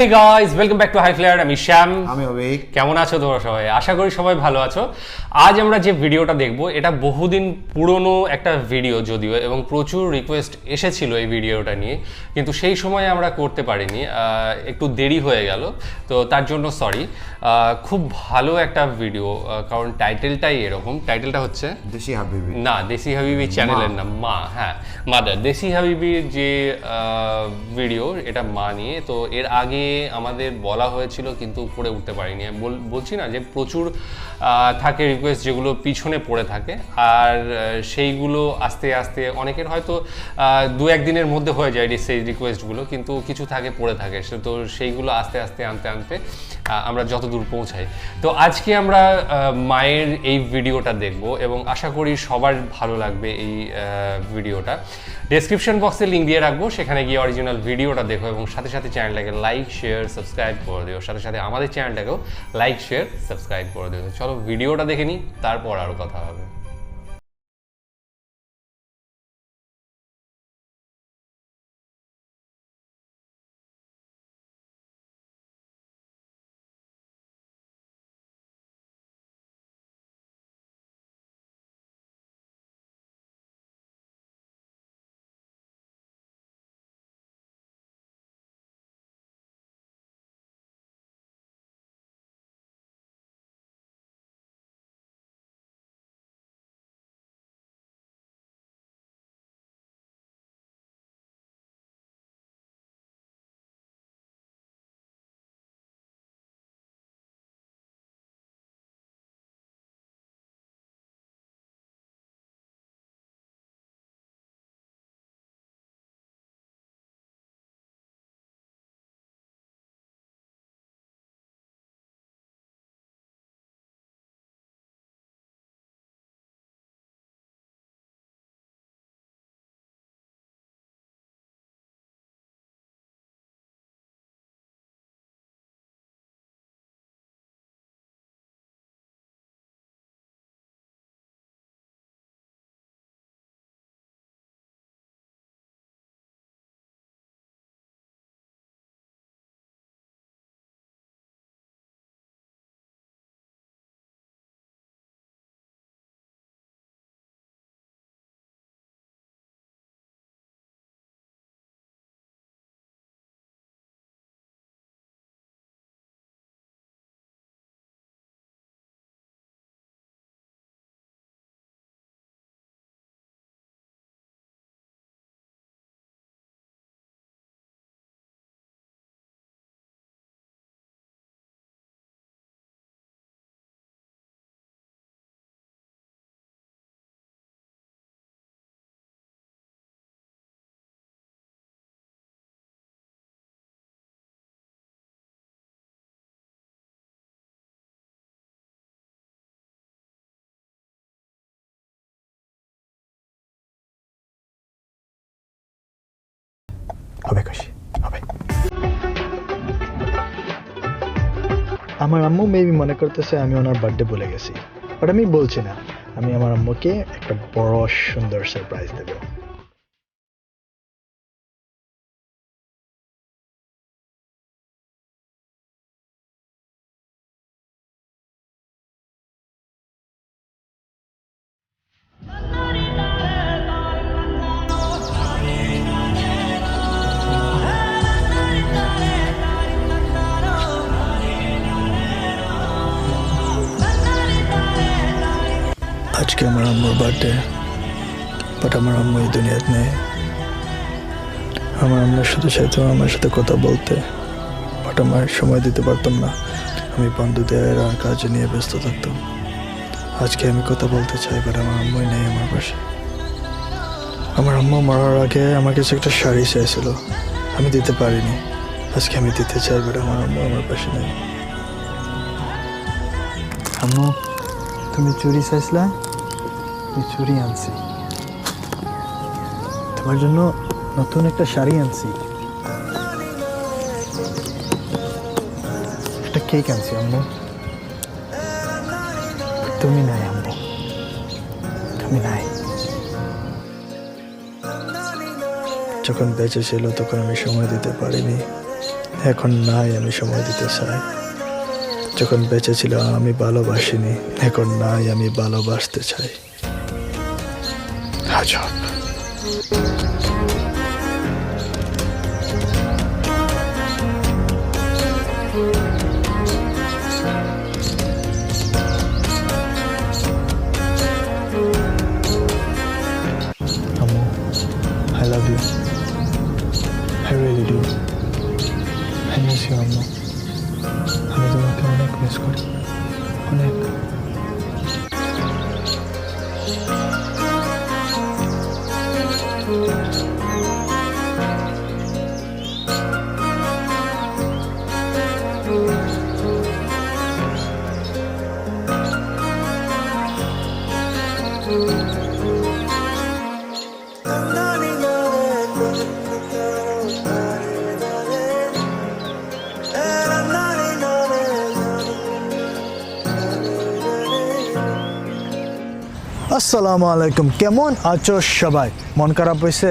Hey guys, welcome back to High Flare. আমি শ্যাম। আমি অভিক। কেমন আছো তোমরা সবাই? আশা করি সবাই ভালো আছো। আজ আমরা যে ভিডিওটা দেখব এটা বহুদিন পুরনো একটা ভিডিও যদিও, এবং প্রচুর রিকোয়েস্ট এসেছিল এই ভিডিওটা নিয়ে, কিন্তু সেই সময় আমরা করতে পারিনি, একটু দেরি হয়ে গেল, তো তার জন্য সরি। খুব ভালো একটা ভিডিও, কারণ টাইটেলটাই এরকম। টাইটেলটা হচ্ছে দেশি হাবিবি। না, দেশি হাবিবি চ্যানেলের নাম মা, হ্যাঁ মাদার। দেশি হাবিবির যে ভিডিও, এটা মা নিয়ে। তো এর আগে আমাদের বলা হয়েছিল কিন্তু করে উঠতে পারিনি। বলছি না যে প্রচুর থাকে রিকোয়েস্ট যেগুলো পিছনে পড়ে থাকে, আর সেইগুলো আস্তে আস্তে অনেকের হয়তো দু একদিনের মধ্যে হয়ে যায় সেই রিকোয়েস্টগুলো, কিন্তু কিছু থাকে পড়ে থাকে, তো সেইগুলো আস্তে আস্তে আনতে আমরা যত দূর পৌঁছাই। তো আজকে আমরা মায়ের এই ভিডিওটা দেখব এবং আশা করি সবার ভালো লাগবে এই ভিডিওটা। ডেসক্রিপশন বক্সে লিঙ্ক দিয়ে রাখবো, সেখানে গিয়ে অরিজিনাল ভিডিওটা দেখো এবং সাথে সাথে চ্যানেলটাকে লাইক শেয়ার সাবস্ক্রাইব করে দিও, সাথে সাথে আমাদের চ্যানেলটাকেও লাইক শেয়ার সাবস্ক্রাইব করে দিও। চলো ভিডিওটা দেখে নিই, তারপর আরও কথা হবে। হবে খুশি হবে। আমার আম্মু মেবি মনে করতেছে আমি ওনার বার্থডে বলে গেছি, বাট আমি বলছি না। আমি আমার আম্মুকে একটা বড় সুন্দর সারপ্রাইজ দেব। আজকে আমার আম্মুর বার্থডে, বাট আমার আম্মু এই দুনিয়াতে নেই। আমার আম্মু শুধু চাইতাম আমার সাথে কথা বলতে, বাট আমার সময় দিতে পারতাম না। আমি বন্ধুদের আর কাজে নিয়ে ব্যস্ত থাকতাম। আজকে আমি কথা বলতে চাই, বাট আমার আম্মুই নেই আমার পাশে। আমার আম্মু মরার আগে আমার কাছে একটা শাড়ি চাইছিল, আমি দিতে পারিনি। আজকে আমি দিতে চাই, বাট আমার আম্মু আমার পাশে নেই। আম্মু, তুমি চুরি চাইছিলা, আমি চুরি আনছি তোমার জন্য। নতুন একটা শাড়ি আনছি, একটা কেক আনছি আম্মু। তুমি নাই আম্মু, তুমি নাই। যখন বেঁচে ছিল তখন আমি সময় দিতে পারিনি, এখন নাই আমি সময় দিতে চাই। যখন বেঁচে ছিল আমি ভালোবাসিনি, এখন নাই আমি ভালোবাসতে চাই। আজব। Ammo, I love you. I really do. I miss you, Ammo. আমি তোমাকে অনেক মিস করি, অনেক। আসসালামু আলাইকুম, কেমন আছো সবাই? মন খারাপ হয়েছে?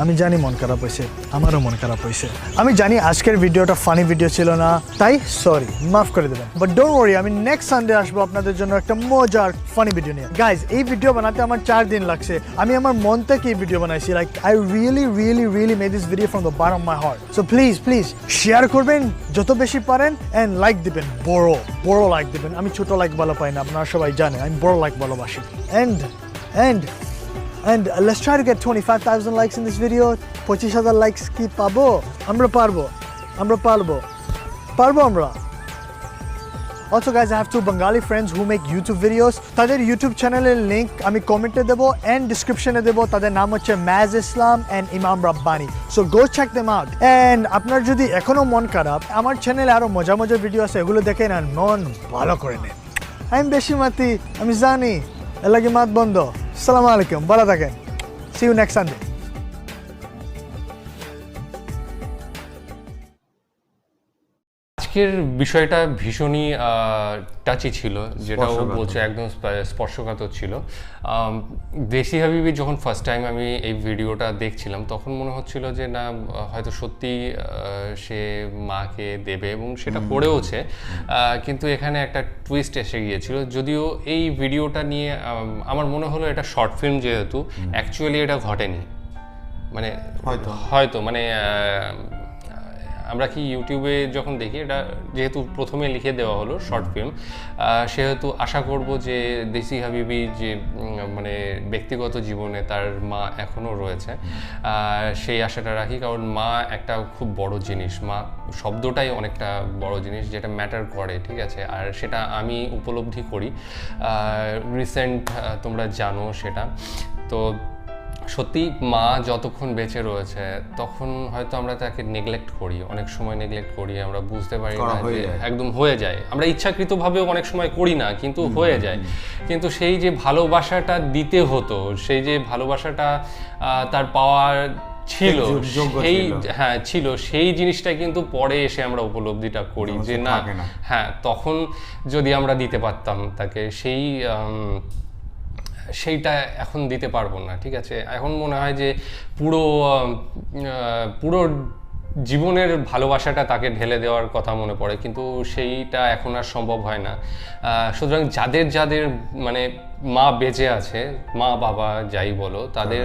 আমি জানি মন খারাপ হয়েছে, আমারও মন খারাপ হয়েছে। আমি জানি আজকের ভিডিওটা ফানি ভিডিও ছিল না, তাই সরি, মাফ করে দেবেন। বাট ডোন্ট ওয়ারি, আমি নেক্সট সানডে আসবো আপনাদের জন্য একটা মজার ফানি ভিডিও নিয়ে। গাইজ, এই ভিডিও বানাতে আমার 4 দিন লাগছে। আমি আমার মন থেকে এই ভিডিও বানাইছি। Like I really made this video from the bottom of my heart. So please share করবেন যত বেশি পারেন, অ্যান্ড লাইক দিবেন, বড় লাইক দিবেন। আমি ছোট লাইক ভালো পাই না, আপনারা সবাই জানে আমি বড় লাইক ভালোবাসি। And let's try to get 25,000 likes in this video. 25,000 likes কি পাবো? আমরা পারবো। Also guys, I have 2 Bengali friends who make YouTube videos. তাদের YouTube চ্যানেলের লিংক আমি কমেন্টে দেবো and description-এ দেবো। তাদের নাম হচ্ছে Maz Islam and Imam Rabbani. So go check them out. And আপনার যদি এখনো মন খারাপ, আমার চ্যানেলে আরো মজার ভিডিও আছে, এগুলো দেখে না, মন ভালো করে নেন। আমি বেশি মাতি, আমি জানি, এর লাগে মাত বন্ধ। আসসালামু আলাইকুম, ভালো থাকেন। See you next Sunday. আজকের বিষয়টা ভীষণই টাচি ছিল, যেটা ও বলছে একদম স্পর্শকাতর ছিল। দেশি হাবিবি যখন ফার্স্ট টাইম আমি এই ভিডিওটা দেখছিলাম, তখন মনে হচ্ছিল যে না, হয়তো সত্যি সে মাকে দেবে, এবং সেটা করেওছে। কিন্তু এখানে একটা টুইস্ট এসে গিয়েছিল। যদিও এই ভিডিওটা নিয়ে আমার মনে হলো এটা শর্ট ফিল্ম, যেহেতু অ্যাকচুয়ালি এটা ঘটেনি। মানে হয়তো মানে আমরা কি ইউটিউবে যখন দেখি, এটা যেহেতু প্রথমে লিখে দেওয়া হলো শর্ট ফিল্ম, সেহেতু আশা করব যে দেশি হাবিবি যে মানে ব্যক্তিগত জীবনে তার মা এখনও রয়েছে, সেই আশাটা রাখি। কারণ মা একটা খুব বড় জিনিস, মা শব্দটাই অনেকটা বড় জিনিস, যেটা ম্যাটার করে, ঠিক আছে? আর সেটা আমি উপলব্ধি করি, রিসেন্ট তোমরা জানো সেটা। তো সত্যি মা যতক্ষণ বেঁচে রয়েছে তখন হয়তো আমরা তাকে নেগলেক্ট করি, অনেক সময় নেগলেক্ট করি, আমরা বুঝতে পারি না যে একদম হয়ে যায়। আমরা ইচ্ছাকৃতভাবেও অনেক সময় করি না, কিন্তু হয়ে যায়। কিন্তু সেই যে ভালোবাসাটা দিতে হতো, সেই যে ভালোবাসাটা তার পাওয়ার ছিল, সেই ছিল, সেই জিনিসটা কিন্তু পরে এসে আমরা উপলব্ধিটা করি যে না, হ্যাঁ, তখন যদি আমরা দিতে পারতাম তাকে, সেইটা এখন দিতে পারবো না, ঠিক আছে? এখন মনে হয় যে পুরো জীবনের ভালোবাসাটা তাকে ঢেলে দেওয়ার কথা মনে পড়ে, কিন্তু সেইটা এখন আর সম্ভব হয় না। সুতরাং যাদের মানে মা বেঁচে আছে, মা বাবা যাই বলো, তাদের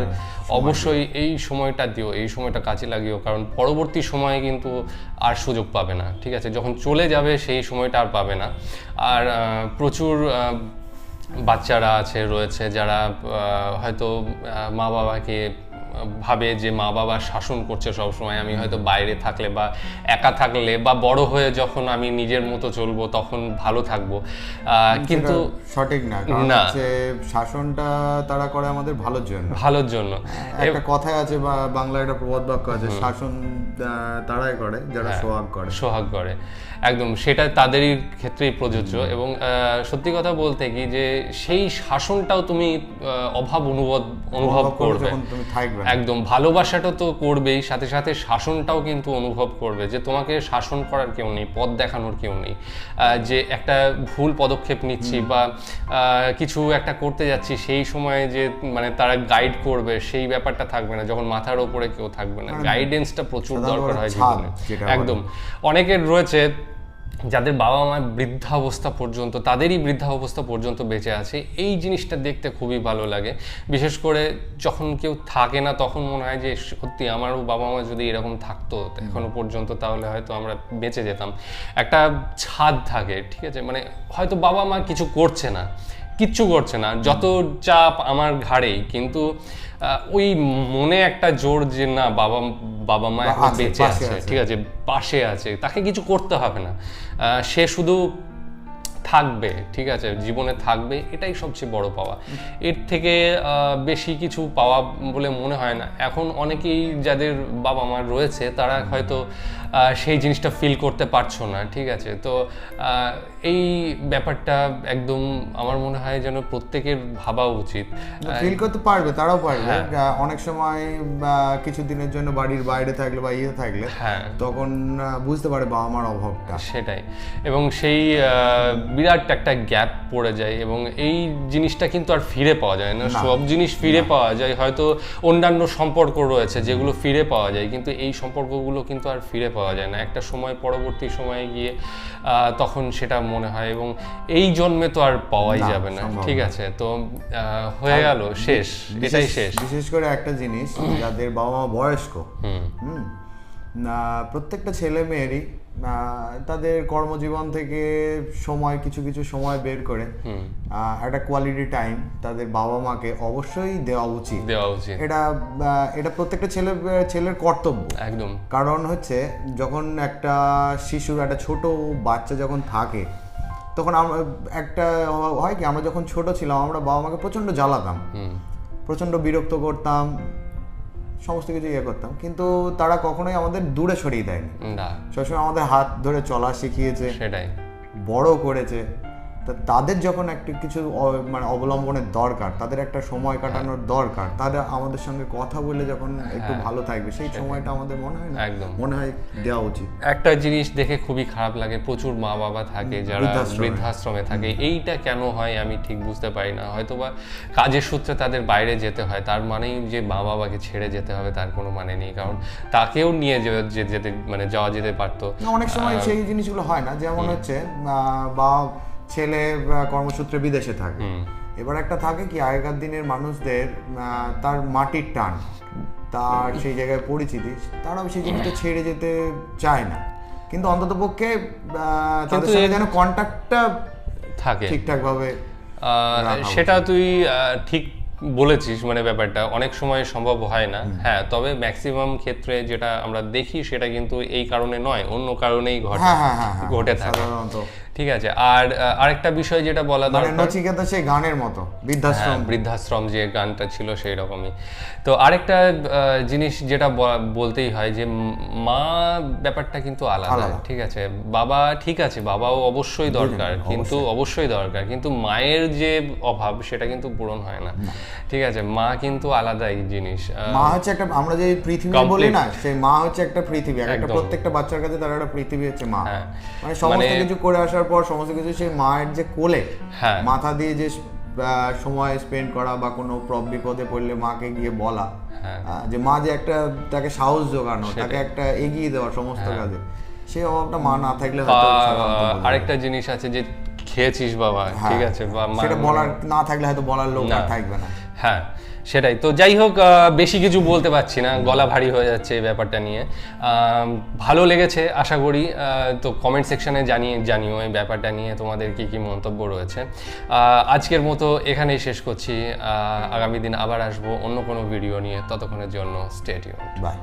অবশ্যই এই সময়টা দিও, এই সময়টা কাজে লাগিও, কারণ পরবর্তী সময়ে কিন্তু আর সুযোগ পাবে না, ঠিক আছে? যখন চলে যাবে সেই সময়টা আর পাবে না। আর প্রচুর বাচ্চারা রয়েছে যারা হয়তো মা বাবাকে ভাবে যে মা বাবা শাসন করছে সবসময়, আমি হয়তো বাইরে থাকলে বা একা থাকলে বা বড় হয়ে যখন আমি নিজের মতো চলবো তখন ভালো থাকবো, কিন্তু সঠিক না। শাসনটা তারা করে আমাদের ভালোর জন্য। একটা কথাই আছে, বা বাংলায় একটা প্রবাদ বাক্য আছে, শাসন তারাই করে যারা সোহাগ করে। একদম সেটা তাদেরই ক্ষেত্রেই প্রযোজ্য। এবং সত্যি কথা বলতে কি, যে সেই শাসনটাও তুমি অভাব অনুভব করবে, তুমি থাকবে একদম ভালোবাসাটা তো করবেই, সাথে সাথে শাসনটাও কিন্তু অনুভব করবে যে তোমাকে শাসন করার কেউ নেই, পথ দেখানোর কেউ নেই, যে একটা ভুল পদক্ষেপ নিচ্ছি বা কিছু একটা করতে যাচ্ছি সেই সময় যে মানে তারা গাইড করবে সেই ব্যাপারটা থাকবে না, যখন মাথার ওপরে কেউ থাকবে না। গাইডেন্সটা প্রচুর দরকার হয় জীবনে। একদম অনেকের রয়েছে যাদের বাবা মা বৃদ্ধাবস্থা পর্যন্ত, তাদেরই বৃদ্ধাবস্থা পর্যন্ত বেঁচে আছে, এই জিনিসটা দেখতে খুবই ভালো লাগে। বিশেষ করে যখন কেউ থাকে না তখন মনে হয় যে সত্যি আমারও বাবা মা যদি এরকম থাকতো এখনো পর্যন্ত তাহলে হয়তো আমরা বেঁচে যেতাম। একটা ছাদ থাকে, ঠিক আছে, মানে হয়তো বাবা মা কিছু করছে না, কিচ্ছু করছে না, যত চাপ আমার ঘাড়েই, কিন্তু ওই মনে একটা জোর যে না বাবা মা এখন বেঁচে আছে, ঠিক আছে, পাশে আছে, তাকে কিছু করতে হবে না, সে শুধু থাকবে, ঠিক আছে, জীবনে থাকবে, এটাই সবচেয়ে বড় পাওয়া। এর থেকে বেশি কিছু পাওয়া বলে মনে হয় না। এখন অনেকেই যাদের বাবা মা রয়েছে তারা হয়তো সেই জিনিসটা ফিল করতে পারছো না, ঠিক আছে। তো এই ব্যাপারটা একদম আমার মনে হয় যেন প্রত্যেকের ভাবা উচিত। ফিল করতে পারবে, তারাও পারবে। অনেক সময় কিছু দিনের জন্য বাড়ির বাইরে থাকলে বা ইয়ে থাকলে তখন বুঝতে পারে বাবা মার অভাবটা। সেটাই, এবং সেই বিরাট একটা গ্যাপ পড়ে যায়, এবং এই জিনিসটা কিন্তু আর ফিরে পাওয়া যায় না। সব জিনিস ফিরে পাওয়া যায়, হয়তো অন্যান্য সম্পর্ক রয়েছে যেগুলো ফিরে পাওয়া যায়, কিন্তু এই সম্পর্কগুলো কিন্তু আর ফিরে পাওয়া যায় না। একটা সময় পরবর্তী সময়ে গিয়ে তখন সেটা মনে হয়, এবং এই জন্মে তো আর পাওয়াই যাবে না, ঠিক আছে। তো হয়ে গেল, শেষ, এটাই শেষ। বিশেষ করে একটা জিনিস, যাদের বাবা মা বয়স্ক, প্রত্যেকটা ছেলে মেয়েরই তাদের কর্মজীবন থেকে কিছু কিছু সময় বের করে একটা কোয়ালিটি টাইম তাদের বাবা মাকে অবশ্যই দেওয়া উচিত। এটা প্রত্যেকটা ছেলের কর্তব্য একদম। কারণ হচ্ছে যখন একটা শিশুর, একটা ছোট বাচ্চা যখন থাকে, তখন আমরা একটা হয় কি, আমরা যখন ছোট ছিলাম আমরা বাবা মাকে প্রচন্ড জ্বালাতাম, প্রচন্ড বিরক্ত করতাম, সমস্ত কিছু ইয়ে করতাম, কিন্তু তারা কখনোই আমাদের দূরে সরিয়ে দেয়নি, সবসময় আমাদের হাত ধরে চলা শিখিয়েছে, সেটাই বড় করেছে। তাদের যখন একটা কিছু মানে অবলম্বনের দরকার, তাদের একটা সময় কাটানোর দরকার, তারা আমাদের সঙ্গে কথা বলে যখন একটু ভালো থাকবে, সেই সময়টা আমাদের মনে হয় না, একদম মনে হয় দেওয়া উচিত। একটা জিনিস দেখে খুবই খারাপ লাগে, প্রচুর মা বাবা থাকে যারা বৃদ্ধাশ্রমে থাকে। এইটা কেন হয় আমি ঠিক বুঝতে পারি না। হয়তোবা কাজের সূত্রে তাদের বাইরে যেতে হয়, তার মানেই যে মা বাবাকে ছেড়ে যেতে হবে তার কোনো মানে নেই, কারণ তাকেও নিয়ে যেতে মানে যাওয়া যেতে পারতো। অনেক সময় সেই জিনিসগুলো হয় না, যেমন হচ্ছে বা ছেলে কর্মসূত্রে বিদেশে থাকে, এবার একটা থাকে কি আগেকার দিনের মানুষদের তার মাটির টান, তার সেই জায়গায় পরিচিতি, তারাও সেই জিনিসটা ছেড়ে যেতে চায় না, কিন্তু অন্তত পক্ষে তাদের সঙ্গে যেন কন্ট্যাক্টটা থাকে ঠিকঠাক ভাবে। সেটা তুই ঠিক বলেছিস, মানে ব্যাপারটা অনেক সময় সম্ভব হয় না, হ্যাঁ, তবে ম্যাক্সিমাম ক্ষেত্রে যেটা আমরা দেখি সেটা কিন্তু এই কারণে নয়, অন্য কারণেই ঘটে থাকে, ঠিক আছে। আর আরেকটা বিষয় যেটা বলা দরকার, নচিকেতা সেই গানের মতো বৃদ্ধাশ্রম যে গানটা ছিল সেই রকমই। তো আরেকটা জিনিস যেটা বলতেই হয় যে মা ব্যাপারটা কিন্তু আলাদা, ঠিক আছে। বাবা ঠিক আছে, বাবাও অবশ্যই দরকার, কিন্তু মায়ের যে অভাব সেটা কিন্তু পূরণ হয় না, ঠিক আছে। মা কিন্তু আলাদাই জিনিস। মা হচ্ছে একটা, আমরা যে পৃথিবী বলি না, সেই মা হচ্ছে একটা পৃথিবী, একটা প্রত্যেকটা বাচ্চার কাছে তার একটা পৃথিবী হচ্ছে মা। মানে সমস্ত কিছু করে আসার পর সমস্ত কিছু সেই মায়ের যে কোলে মাথা দিয়ে যে সময় স্পেন্ড করা, বা কোনো বিপদে পড়লে মাকে গিয়ে বলা, যে মা যে একটা তাকে সাহস জোগানো, তাকে একটা এগিয়ে দেওয়া সমস্ত কাজে, সেই অভাবটা মা না থাকলে হয়তো। আরেকটা জিনিস আছে যে খেয়েছিস বাবা, ঠিক আছে, সেটা বলার না থাকলে হয়তো বলার লোক আর থাকবে না। হ্যাঁ, সেটাই। তো যাই হোক, বেশি কিছু বলতে পারছি না, গলা ভারী হয়ে যাচ্ছে এই ব্যাপারটা নিয়ে। ভালো লেগেছে আশা করি। তো কমেন্ট সেকশনে জানিও এই ব্যাপারটা নিয়ে তোমাদের কি মন্তব্য রয়েছে। আজকের মতো এখানেই শেষ করছি। আগামী দিন আবার আসবো অন্য কোনো ভিডিও নিয়ে, ততক্ষণের জন্য স্টে টিউনড। বাই।